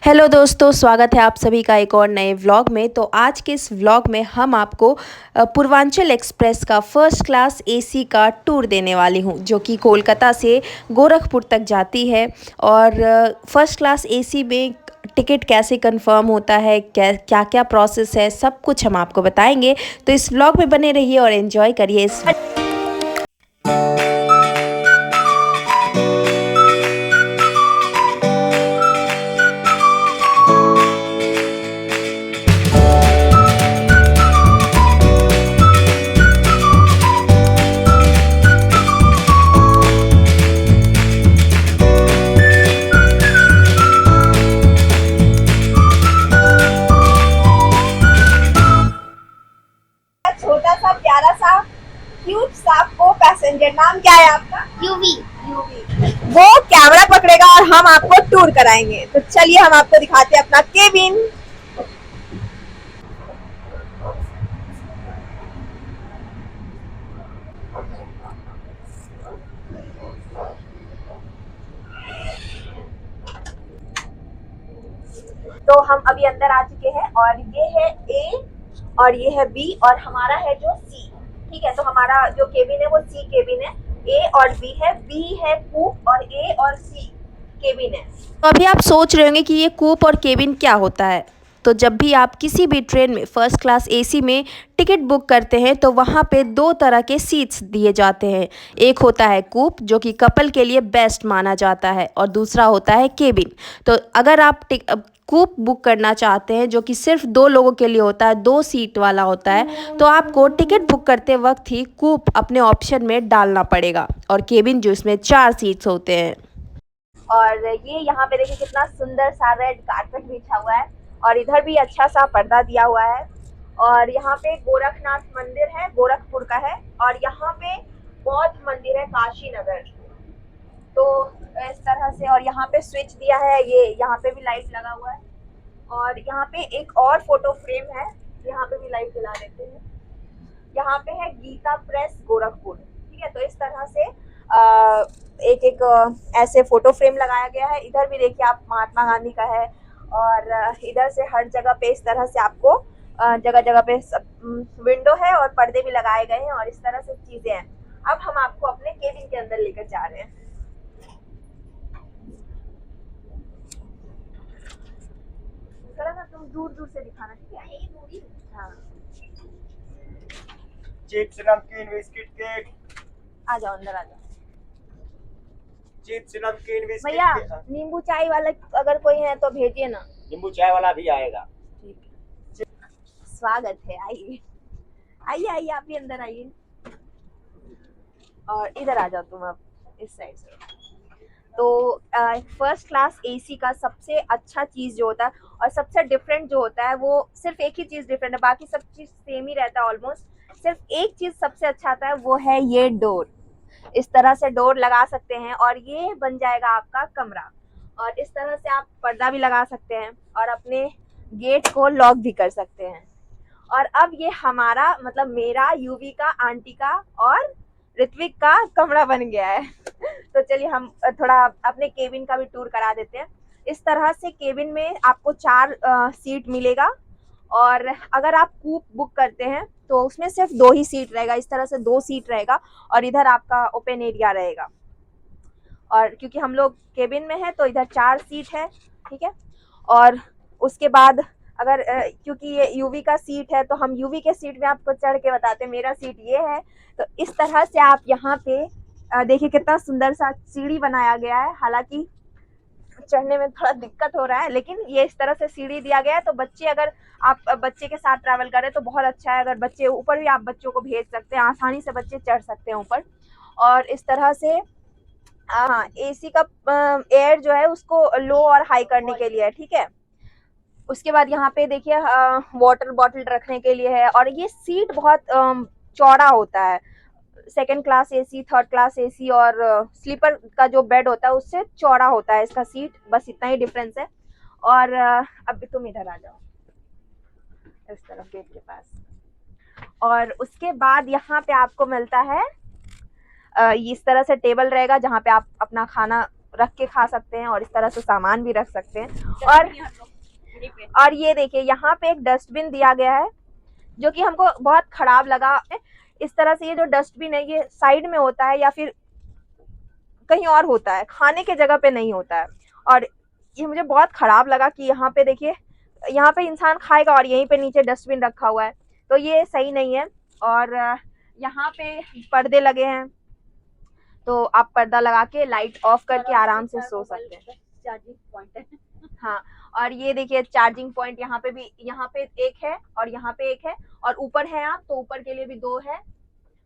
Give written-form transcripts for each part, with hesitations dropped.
Hello दोस्तों, स्वागत है आप सभी का एक और नए व्लॉग में। तो आज के इस व्लॉग में हम आपको पूर्वांचल एक्सप्रेस का फर्स्ट क्लास एसी का टूर देने वाली हूं, जो कि कोलकाता से गोरखपुर तक जाती है। और फर्स्ट क्लास एसी में टिकट कैसे कंफर्म होता है, क्या क्या प्रोसेस है, सब कुछ हम आपको बताएंगे। तो इस व्लॉग में बने रहिए और एंजॉय करिए इस। छोटा सा प्यारा सा क्यूट सा को पैसेंजर, नाम क्या है आपका? यूवी। यूवी। वो कैमरा पकड़ेगा और हम आपको टूर कराएंगे। तो चलिए हम आपको दिखाते हैं अपना केबिन। तो हम अभी अंदर आ चुके हैं और ये है ए और ये है बी और हमारा है जो सी। ठीक है, तो हमारा जो केबिन है वो सी केबिन है। ए और बी है, बी है कूप और ए और सी केबिन है। तो अभी आप सोच रहे होंगे कि ये कूप और केबिन क्या होता है। तो जब भी आप किसी भी ट्रेन में फर्स्ट क्लास एसी में टिकट बुक करते हैं तो वहाँ पे दो तरह के सीट्स दिए जाते हैं। एक होता है कूप, जो कि कपल के लिए बेस्ट माना जाता है, और दूसरा होता है केबिन। तो अगर आप कूप बुक करना चाहते हैं, जो कि सिर्फ दो लोगों के लिए होता है, दो सीट वाला होता है, तो आपको टिकट बुक करते वक्त ही कूप अपने ऑप्शन में डालना पड़ेगा, और केबिन जो इसमें 4 सीट्स होते हैं। और ये यहाँ पे देखिए कितना सुंदर सा रेड कारपेट बिछा हुआ है और इधर भी अच्छा सा पर्दा दिया हुआ है। और यहाँ पे गोरखनाथ मंदिर है, गोरखपुर का है। और यहाँ पे बौद्ध मंदिर है, काशी नगर। तो इस तरह से, और यहाँ पे स्विच दिया है, ये यहाँ पे भी लाइट लगा हुआ है। और यहाँ पे एक और फोटो फ्रेम है, यहाँ पे भी लाइट जला देते हैं। यहाँ पे है गीता प्रेस गोरखपुर। ठीक है, तो इस तरह से एक एक ऐसे फोटो फ्रेम लगाया गया है। इधर भी देखिए आप, महात्मा गांधी का है। और इधर से हर जगह पे इस तरह से आपको जगह जगह पे विंडो है और पर्दे भी लगाए गए हैं और इस तरह से चीजें हैं। अब हम आपको अपने केबिन के अंदर लेकर जा रहे हैं। थोड़ा ना तुम दूर दूर से दिखाना, ठीक है? हाँ, चिप्स नमकीन बिस्किट केक। आ जाओ अंदर आ जाओ। चिप्स नमकीन बिस्किट भैया केक। नींबू चाय वाला अगर कोई है तो भेजिए ना। नींबू चाय वाला भी आएगा। ठीक है, स्वागत है, आइए आइए आइए, आप भी अंदर आइए। और इधर आ जाओ तुम, अब इस साइड से। तो फर्स्ट क्लास एसी का सबसे अच्छा चीज़ जो होता है और सबसे डिफरेंट जो होता है, वो सिर्फ एक ही चीज़ डिफरेंट है, बाकी सब चीज़ सेम ही रहता है ऑलमोस्ट। सिर्फ एक चीज़ सबसे अच्छा आता है, वो है ये डोर। इस तरह से डोर लगा सकते हैं और ये बन जाएगा आपका कमरा। और इस तरह से आप पर्दा भी लगा सकते हैं और अपने गेट को लॉक भी कर सकते हैं। और अब ये हमारा, मतलब मेरा, यूवी का, आंटी का और ऋत्विक का कमरा बन गया है। तो चलिए हम थोड़ा अपने केबिन का भी टूर करा देते हैं। इस तरह से केबिन में आपको 4 सीट मिलेगा। और अगर आप कूप बुक करते हैं तो उसमें सिर्फ 2 ही सीट रहेगा। इस तरह से 2 सीट रहेगा और इधर आपका ओपन एरिया रहेगा। और क्योंकि हम लोग केबिन में है तो इधर 4 सीट है। ठीक है, और उसके बाद अगर क्योंकि ये यूवी का सीट है तो हम यूवी के सीट में आपको चढ़ के बताते हैं। मेरा सीट ये है। तो इस तरह से आप यहाँ पे देखिए कितना सुंदर सा सीढ़ी बनाया गया है। हालांकि चढ़ने में थोड़ा दिक्कत हो रहा है, लेकिन ये इस तरह से सीढ़ी दिया गया है। तो बच्चे, अगर आप बच्चे के साथ ट्रैवल करें तो बहुत अच्छा है। अगर बच्चे ऊपर भी, आप बच्चों को भेज सकते हैं, आसानी से बच्चे चढ़ सकते हैं ऊपर। और इस तरह से हाँ, एसी का एयर जो है उसको लो और हाई करने के लिए है। ठीक है, उसके बाद यहाँ पे देखिए वाटर बॉटल रखने के लिए है। और ये सीट बहुत चौड़ा होता है। Second class AC, third class AC और स्लीपर का जो बेड होता है उससे चौड़ा होता है इसका सीट, बस इतना ही डिफरेंस है। और अब तुम इधर आ जाओ, इस तरफ गेट के पास। और उसके बाद यहाँ पे आपको मिलता है इस तरह से टेबल रहेगा, जहाँ पे आप अपना खाना रख के खा सकते हैं और इस तरह से सामान भी रख सकते हैं। और ये देखिए यहाँ पे एक डस्टबिन दिया गया है जो कि हमको बहुत खराब लगा। इस तरह से ये जो डस्टबिन है ये साइड में होता है या फिर कहीं और होता है, खाने के जगह पे नहीं होता है। और ये मुझे बहुत खराब लगा कि यहाँ पे देखिए, यहाँ पे इंसान खाएगा और यहीं पे नीचे डस्टबिन रखा हुआ है, तो ये सही नहीं है। और यहाँ पे पर्दे लगे हैं, तो आप पर्दा लगा के लाइट ऑफ करके आराम से सो सकते हैं। चार्जिंग पॉइंट है। हाँ, और ये देखिए चार्जिंग पॉइंट यहाँ पे भी, यहाँ पे एक है और यहाँ पे एक है, और ऊपर है आप तो ऊपर के लिए भी 2 है।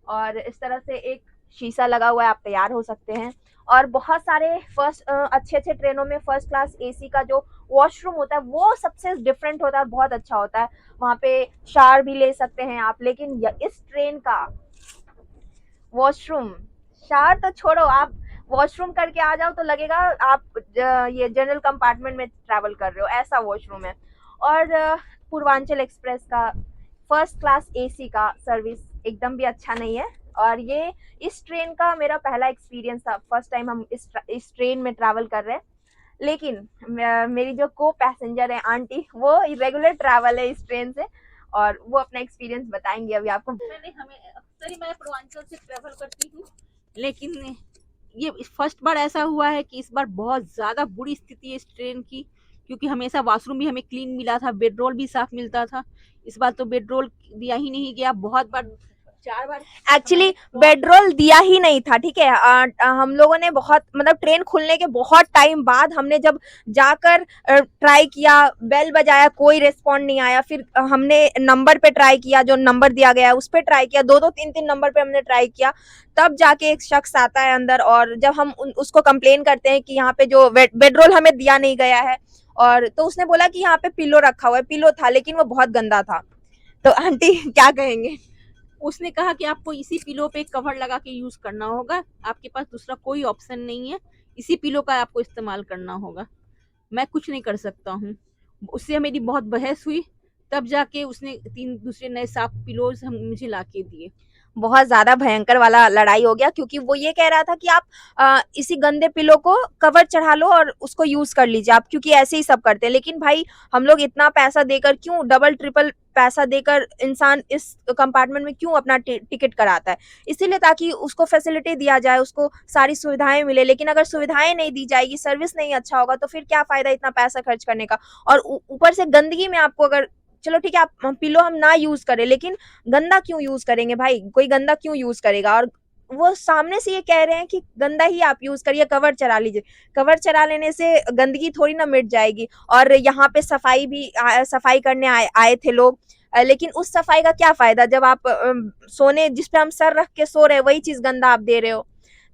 और इस तरह से एक शीशा लगा हुआ है, आप तैयार हो सकते हैं। और बहुत सारे अच्छे ट्रेनों में फर्स्ट क्लास एसी का जो वॉशरूम होता है वो सबसे डिफरेंट होता है और बहुत अच्छा होता है। वहाँ पे शावर भी ले सकते हैं आप, लेकिन इस ट्रेन का वॉशरूम, शावर तो छोड़ो, आप वॉशरूम करके आ जाओ तो लगेगा आप ये जनरल कंपार्टमेंट में ट्रैवल कर रहे हो, ऐसा वॉशरूम है। और पूर्वांचल एक्सप्रेस का फर्स्ट क्लास एसी का सर्विस एकदम भी अच्छा नहीं है। और ये इस ट्रेन का मेरा पहला एक्सपीरियंस था, फर्स्ट टाइम हम इस ट्रेन में ट्रैवल कर रहे हैं। लेकिन मेरी जो को पैसेंजर है आंटी, वो रेगुलर ट्रैवल है इस ट्रेन से और वो अपना एक्सपीरियंस बताएंगे अभी आपको। हमें अक्सर ही मैं पूर्वांचल से ट्रेवल करती हूँ, लेकिन ये फर्स्ट बार ऐसा हुआ है कि इस बार बहुत ज़्यादा बुरी स्थिति है इस ट्रेन की, क्योंकि हमेशा वॉशरूम भी हमें क्लीन मिला था, बेडरोल भी साफ मिलता था। इस बार तो बेडरोल दिया ही नहीं गया, बहुत बार 4 बार एक्चुअली बेडरोल दिया ही नहीं था, ठीक है। हम लोगों ने बहुत, मतलब ट्रेन खुलने के बहुत टाइम बाद हमने जब जाकर ट्राई किया, बेल बजाया, कोई रिस्पॉन्ड नहीं आया। फिर हमने नंबर पे ट्राई किया, जो नंबर दिया गया है उस पे ट्राई किया, 2-2 3-3 नंबर पे हमने ट्राई किया, तब जाके एक शख्स आता है अंदर। और जब हम उसको कंप्लेन करते हैं कि यहाँ पे जो बेडरोल हमें दिया नहीं गया है, और तो उसने बोला कि यहाँ पे पिलो रखा हुआ है। पिलो था लेकिन वो बहुत गंदा था। तो आंटी क्या कहेंगे? उसने कहा कि आपको इसी पिलो पे कवर लगा के यूज करना होगा, आपके पास दूसरा कोई ऑप्शन नहीं है, इसी पिलो का आपको इस्तेमाल करना होगा, मैं कुछ नहीं कर सकता हूँ। उससे मेरी बहुत बहस हुई, तब जाके उसने 3 दूसरे नए साफ पिलोज हम मुझे ला के दिए। बहुत ज्यादा भयंकर वाला लड़ाई हो गया, क्योंकि वो ये कह रहा था कि आप इसी गंदे पिलो को कवर चढ़ा लो और उसको यूज कर लीजिए आप, क्योंकि ऐसे ही सब करते हैं। लेकिन भाई हम लोग इतना पैसा देकर क्यों, डबल ट्रिपल पैसा देकर इंसान इस कंपार्टमेंट में क्यों अपना टिकट कराता है? इसीलिए ताकि उसको फैसिलिटी दिया जाए, उसको सारी सुविधाएं मिले। लेकिन अगर सुविधाएं नहीं दी जाएगी, सर्विस नहीं अच्छा होगा, तो फिर क्या फायदा इतना पैसा खर्च करने का? और ऊपर से गंदगी में आपको, अगर चलो ठीक है आप पिलो हम ना यूज करें, लेकिन गंदा क्यों यूज करेंगे भाई? कोई गंदा क्यों यूज करेगा? और वो सामने से ये कह रहे हैं कि गंदा ही आप यूज करिए, कवर चढ़ा लीजिए। कवर चढ़ा लेने से गंदगी थोड़ी ना मिट जाएगी। और यहाँ पे सफाई भी सफाई करने आए थे लोग, लेकिन उस सफाई का क्या फायदा जब आप सोने, जिस पे हम सर रख के सो रहे हैं, वही चीज गंदा आप दे रहे हो।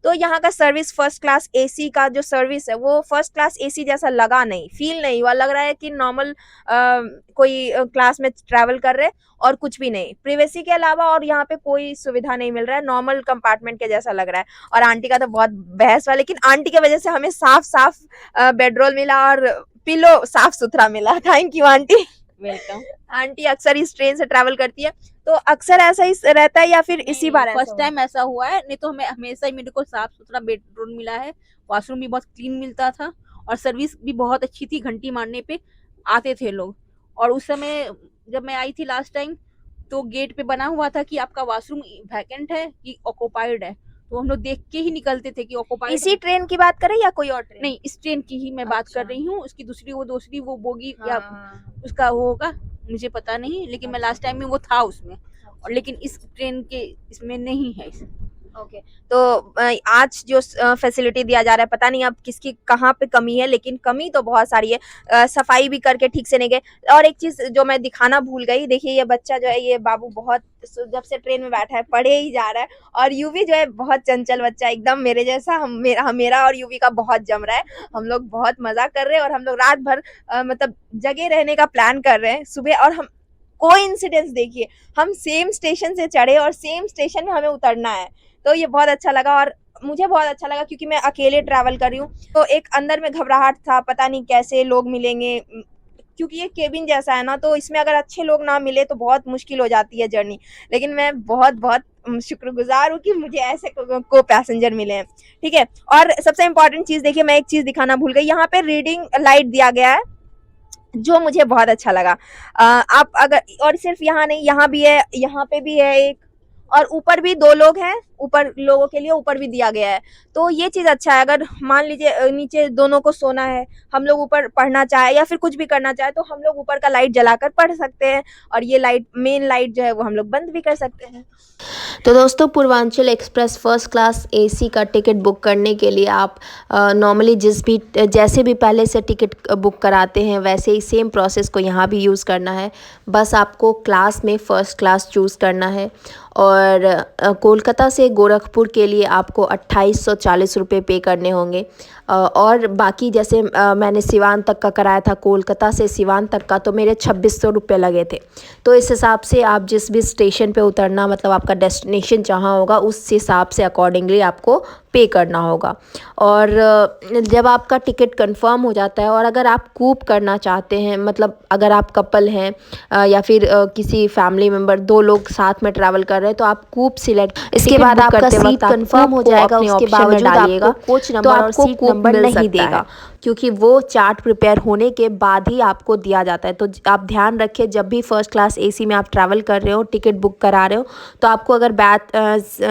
तो यहाँ का सर्विस, फर्स्ट क्लास एसी का जो सर्विस है वो फर्स्ट क्लास एसी जैसा लगा नहीं, फील नहीं हुआ। लग रहा है कि नॉर्मल कोई क्लास में ट्रैवल कर रहे और कुछ भी नहीं, प्रिवेसी के अलावा और यहाँ पे कोई सुविधा नहीं मिल रहा है, नॉर्मल कंपार्टमेंट के जैसा लग रहा है। और आंटी का तो बहुत बहस हुआ, लेकिन आंटी की वजह से हमें साफ साफ बेडरोल मिला और पिलो साफ सुथरा मिला। Thank you aunty. Welcome. Aunty अक्सर इस ट्रेन से ट्रैवल करती है, तो अक्सर ऐसा ही रहता है या फिर इसी बार ऐसा फर्स्ट टाइम ऐसा हुआ है, नहीं तो हमें हमेशा ही मेरे को साफ सुथरा बेडरूम मिला है, वॉशरूम भी बहुत क्लीन मिलता था और सर्विस भी बहुत अच्छी थी, घंटी मारने पे आते थे लोग। और उस समय जब मैं आई थी लास्ट टाइम, तो गेट पे बना हुआ था कि आपका वॉशरूम वैकेंट है कि ऑक्युपाइड है, तो हम लोग देख के ही निकलते थे कि ऑक्युपाइड। इसी ट्रेन की बात करें या कोई और ट्रेन? नहीं, इस ट्रेन की ही मैं बात कर अच्छा। रही हूँ, उसकी दूसरी वो बोगी या उसका वो होगा, मुझे पता नहीं, लेकिन मैं लास्ट टाइम में वो था उसमें, और लेकिन इस ट्रेन के इसमें नहीं है। ओके, तो आज जो फैसिलिटी दिया जा रहा है, पता नहीं अब किसकी कहाँ पे कमी है, लेकिन कमी तो बहुत सारी है। सफाई भी करके ठीक से नहीं गए। और एक चीज जो मैं दिखाना भूल गई, देखिए ये बच्चा जो है, ये बाबू बहुत जब से ट्रेन में बैठा है पढ़े ही जा रहा है। और यूवी जो है बहुत चंचल बच्चा, एकदम मेरे जैसा। मेरा और यूवी का बहुत जम रहा है, हम लोग बहुत मजा कर रहे हैं और हम लोग रात भर मतलब जगे रहने का प्लान कर रहे हैं सुबह। और हम कोइंसिडेंस देखिए, हम सेम स्टेशन से चढ़े और सेम स्टेशन में हमें उतरना है, तो ये बहुत अच्छा लगा। और मुझे बहुत अच्छा लगा क्योंकि मैं अकेले ट्रैवल कर रही हूँ, तो एक अंदर में घबराहट था, पता नहीं कैसे लोग मिलेंगे, क्योंकि ये केबिन जैसा है ना, तो इसमें अगर अच्छे लोग ना मिले तो बहुत मुश्किल हो जाती है जर्नी। लेकिन मैं बहुत बहुत शुक्रगुजार हूँ कि मुझे ऐसे को पैसेंजर मिले हैं, ठीक है। और सबसे इम्पोर्टेंट चीज़ देखिए, मैं एक चीज़ दिखाना भूल गई, यहाँ पे रीडिंग लाइट दिया गया है जो मुझे बहुत अच्छा लगा। आप अगर, और सिर्फ यहाँ नहीं, यहाँ भी है, यहाँ पे भी है एक, और ऊपर भी 2 लोग हैं, ऊपर लोगों के लिए ऊपर भी दिया गया है। तो ये चीज़ अच्छा है, अगर मान लीजिए नीचे दोनों को सोना है, हम लोग ऊपर पढ़ना चाहे या फिर कुछ भी करना चाहे, तो हम लोग ऊपर का लाइट जलाकर पढ़ सकते हैं, और ये लाइट, मेन लाइट जो है वो हम लोग बंद भी कर सकते हैं। तो दोस्तों, Purvanchal express first class AC का टिकट बुक करने के लिए आप नॉर्मली जैसे भी पहले से टिकट बुक कराते हैं वैसे ही सेम प्रोसेस को यहाँ भी यूज़ करना है। बस आपको क्लास में फ़र्स्ट क्लास चूज़ करना है, और कोलकाता से गोरखपुर के लिए आपको 2840 रुपये पे करने होंगे। और बाकी जैसे मैंने सिवान तक का कराया था, कोलकाता से सिवान तक का, तो मेरे 2600 रुपये लगे थे। तो इस हिसाब से आप जिस भी स्टेशन पे उतरना, मतलब आपका डेस्टिनेशन जहाँ होगा उस हिसाब से अकॉर्डिंगली आपको पे करना होगा। और जब आपका टिकट कंफर्म हो जाता है, और अगर आप कूप करना चाहते हैं, मतलब अगर आप कपल हैं या फिर किसी फैमिली मेम्बर 2 लोग साथ में ट्रैवल कर रहे हैं, तो आप कूप सिलेक्ट, इसके बाद आपका सीट कंफर्म हो जाएगा। उसके बावजूद आपको कोच नंबर और सीट नंबर नहीं देगा, क्योंकि वो चार्ट प्रिपेयर होने के बाद ही आपको दिया जाता है। तो आप ध्यान रखिए, जब भी फर्स्ट क्लास एसी में आप ट्रैवल कर रहे हो, टिकट बुक करा रहे हो, तो आपको अगर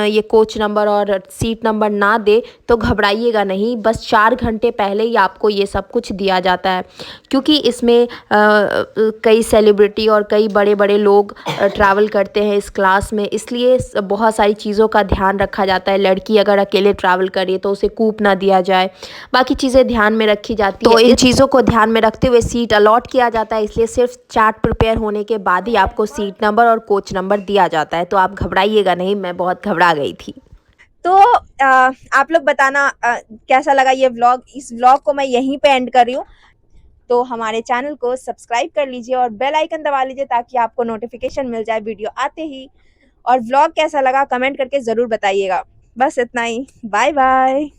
ये कोच नंबर और सीट नंबर ना दे तो घबराइएगा नहीं। बस 4 घंटे पहले ही आपको ये सब कुछ दिया जाता है, क्योंकि इसमें कई सेलिब्रिटी और कई बड़े बड़े लोग ट्रैवल करते हैं इस क्लास में, इसलिए बहुत सारी चीज़ों का ध्यान रखा जाता है। लड़की अगर अकेले ट्रैवल कर रही है तो उसे कूप ना दिया जाए, बाकी चीज़ें ध्यान में रखी जाती है। तो इन चीज़ों को ध्यान में रखते हुए सीट अलॉट किया जाता है, इसलिए सिर्फ चार्ट प्रिपेयर होने के बाद ही आपको सीट नंबर और कोच नंबर दिया जाता है। तो आप घबराइएगा नहीं, मैं बहुत घबरा गई थी। तो आप लोग बताना कैसा लगा ये व्लॉग। इस व्लॉग को मैं यहीं पे एंड कर रही हूँ। तो हमारे चैनल को सब्सक्राइब कर लीजिए और बेल आइकन दबा लीजिए, ताकि आपको नोटिफिकेशन मिल जाए वीडियो आते ही। और व्लॉग कैसा लगा कमेंट करके ज़रूर बताइएगा। बस इतना ही, बाय बाय।